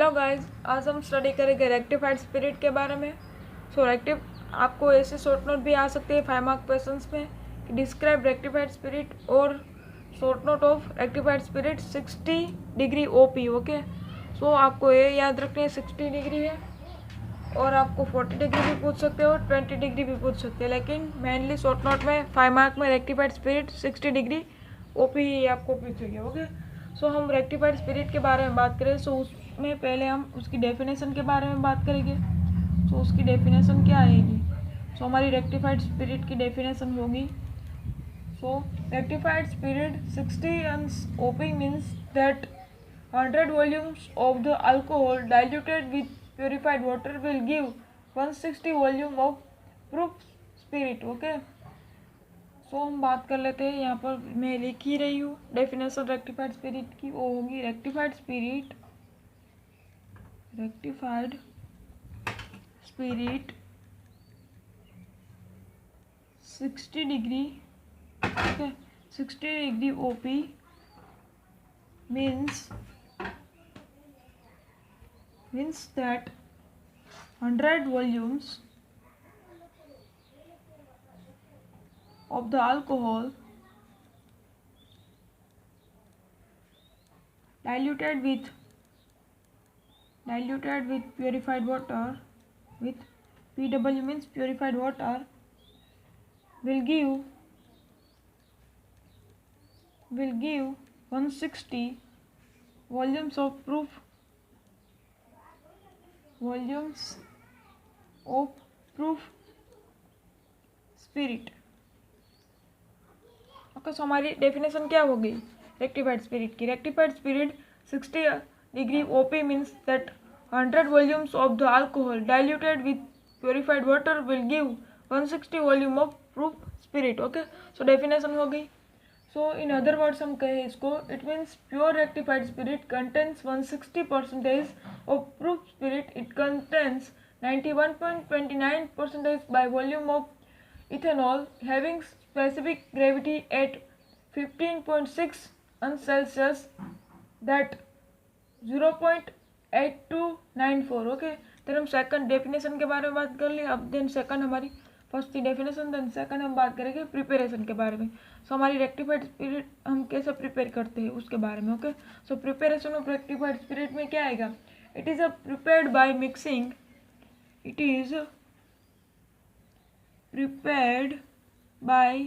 Hello guys, आज हम study करेंगे रेक्टिफाइड स्पिरिट के बारे में। आपको ऐसे शॉर्ट नोट भी आ सकते हैं 5 मार्क क्वेश्चंस में कि डिस्क्राइब रेक्टिफाइड स्पिरिट और short note of rectified spirit 60 degree OP. Okay, so आपको ये याद रखना है 60 डिग्री है और आपको 40 डिग्री भी पूछ सकते हो, 20 डिग्री भी पूछ सकते हैं, लेकिन मेनली शॉर्ट नोट में 5 मार्क में रेक्टिफाइड स्पिरिट 60 डिग्री ओपी ही आपको पूछेंगे। ओके, सो हम रेक्टिफाइड स्पिरिट के बारे में बात करें। सो उसमें पहले हम उसकी डेफिनेशन के बारे में बात करेंगे। सो उसकी डेफिनेशन क्या आएगी? सो हमारी रेक्टिफाइड स्पिरिट की डेफिनेशन होगी, so rectified spirit 60 OP means that 100 volumes of the alcohol diluted with purified water will give 160 volume of proof spirit। Okay, so हम बात कर लेते हैं। यहाँ पर मैं लिख ही रही हूँ डेफिनेशन रेक्टिफाइड स्पिरिट की। वो होगी rectified spirit 60 degree, okay, 60 degree OP means that 100 volumes of the alcohol diluted with purified water, with PW means purified water, will give 160 volumes of proof spirit। Okay, so हमारी definition क्या हो गई rectified spirit की? Rectified spirit 60 degree OP means that 100 volumes of the alcohol diluted with purified water will give 160 volume of proof spirit। Okay, so definition हो गई। सो in other words हम कहें इसको, it means pure rectified spirit contains 160% of proof spirit. It contains 91.29% by volume of ethanol having specific gravity at 15.6 Celsius, that 0.8294। Okay, फिर हम second definition के बारे में बात कर ली। अब देन सेकंड हमारी फर्स्ट थी डेफिनेशन, देन सेकंड हम बात करेंगे प्रिपरेशन के बारे में। सो हमारी रेक्टिफाइड स्पिरिट हम कैसे प्रिपेयर करते हैं उसके बारे में। Okay, so preparation of rectified spirit में क्या आएगा? It is prepared by mixing, it is prepared by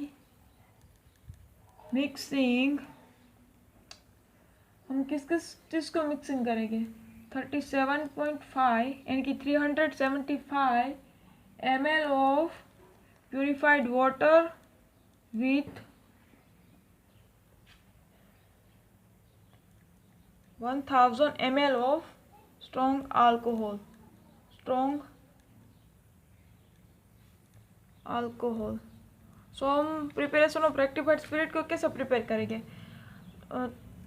mixing. हम किस चीज़ को मिक्सिंग करेंगे? 37.5 यानी कि 375 ml of purified water with 1000 ml of strong alcohol। सो हम प्रिपरेशन ऑफ रेक्टिफाइड स्पिरिट को कैसे प्रिपेयर करेंगे?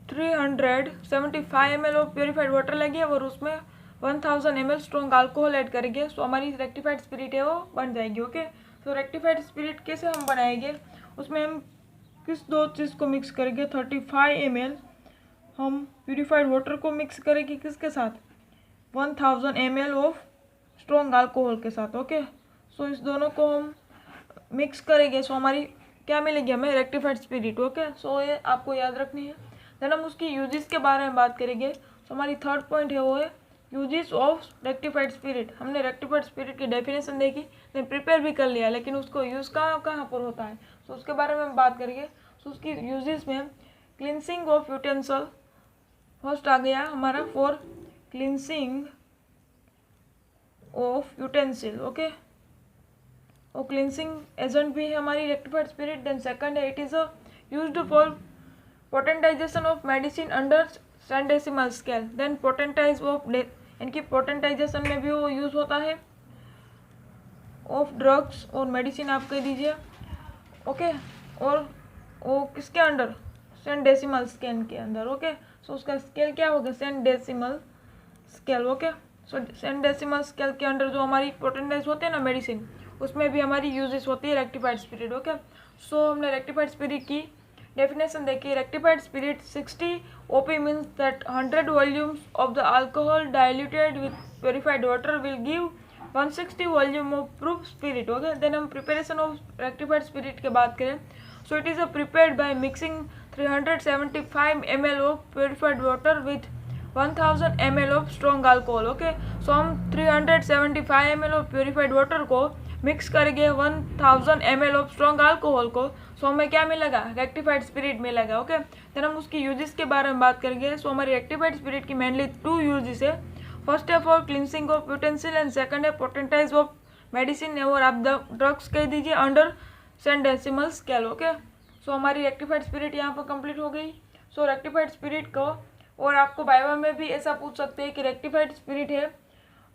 375 ml ऑफ प्योरीफाइड वाटर लेंगे और उसमें 1000 ml स्ट्रॉन्ग अल्कोहल ऐड करेंगे। सो हमारी रेक्टिफाइड स्पिरिट है वो बन जाएगी। ओके, तो रेक्टिफाइड स्पिरिट कैसे हम बनाएंगे? उसमें हम किस दो चीज़ को मिक्स करेंगे? 35 ml हम प्यूरिफाइड वाटर को मिक्स करेंगे किसके साथ? 1000 ml ऑफ स्ट्रॉन्ग अल्कोहल के साथ। ओके, सो इस दोनों को हम मिक्स करेंगे। सो हमारी क्या मिलेगी? हमें रेक्टिफाइड स्पिरिट। ओके, सो ये आपको याद रखनी है। देन हम उसकी यूजेस के बारे में बात करेंगे। सो हमारी थर्ड पॉइंट है वो है यूजेस ऑफ रेक्टिफाइड स्पिरिट। हमने रेक्टिफाइड स्पिरिट की डेफिनेशन देखी, देन प्रिपेयर भी कर लिया, लेकिन उसको यूज़ कहाँ पर होता है, सो उसके बारे में हम बात करेंगे। सो उसकी यूजेस में क्लिनसिंग ऑफ यूटेंसिल फर्स्ट आ गया हमारा, for cleansing of utensil. Okay, और क्लिनसिंग एजेंट भी है हमारी रेक्टिफाइड स्पिरिट। देन सेकंड है, it is used for potentisation of medicine under centesimal scale. Then potentise of इनकी पोटेंटाइजेशन में भी वो यूज़ होता है ऑफ ड्रग्स और मेडिसिन आप कह दीजिए। ओके, और वो किसके अंडर? सेंडेसिमल स्केल के अंदर। ओके, सो उसका स्केल क्या होगा? सेंडेसिमल स्केल। ओके, सो सेंडेसिमल स्केल के अंडर जो हमारी पोटेंटाइज होते हैं ना मेडिसिन, उसमें भी हमारी यूजेस होती है रेक्टिफाइड स्पिरिट। ओके, सो हमने रेक्टिफाइड स्पिरिट की डेफिनेशन देखी। Rectified spirit 60 OP means that 100 volumes of the alcohol diluted with purified water will give 160 volume of proof spirit. Okay, then हम preparation of rectified spirit के बात करें. So it is prepared by mixing 375 ml of purified water with 1000 ml of strong alcohol. Okay, so हम 375 ml of purified water को mix करेंगे 1000 ml of strong alcohol को. सो हमें क्या मिलेगा? रेक्टिफाइड स्पिरिट मिलेगा. ओके, देन हम उसकी यूजेस के बारे में बात करेंगे. सो हमारी रेक्टिफाइड स्पिरिट की मेनली 2 यूजेस है. फर्स्ट है for cleansing of utensil and second है पोटेंटाइज ऑफ मेडिसिन और आप ड्रग्स कह दीजिए under centesimal scale. Okay, so हमारी रेक्टिफाइड स्पिरिट यहाँ पर कंप्लीट हो गई. सो रेक्टिफाइड स्पिरिट को और आपको बायोवा में भी ऐसा पूछ सकते हैं कि रेक्टिफाइड स्पिरिट है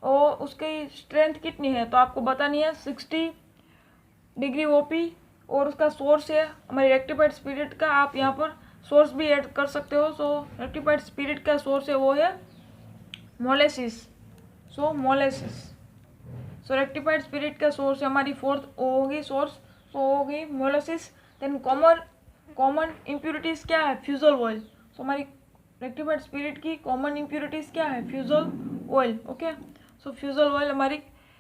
और उसकी स्ट्रेंथ कितनी है, तो आपको बतानी है 60 डिग्री OP और उसका सोर्स है हमारी रेक्टिफाइड स्पिरिट का. आप यहाँ पर सोर्स भी ऐड कर सकते हो. सो रेक्टिफाइड स्पिरिट का सोर्स है वो है मोलेसिस. सो मोलेसिस. सो रेक्टिफाइड स्पिरिट का सोर्स है हमारी फोर्थ होगी सोर्स, सो होगी मोलेसिस. देन कॉमन इम्प्योरिटीज़ क्या है? फ्यूजल ऑयल. सो हमारी रेक्टिफाइड स्पिरिट की कॉमन इम्प्योरिटीज़ क्या है? फ्यूजल ऑयल. ओके, सो फ्यूजल ऑयल हमारी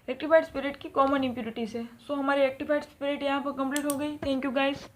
रेक्टिफाइड स्पिरिट की कॉमन इम्प्योरिटीज़ है. सो हमारी रेक्टिफाइड स्पिरिट यहाँ पर कंप्लीट हो गई. Thank you guys.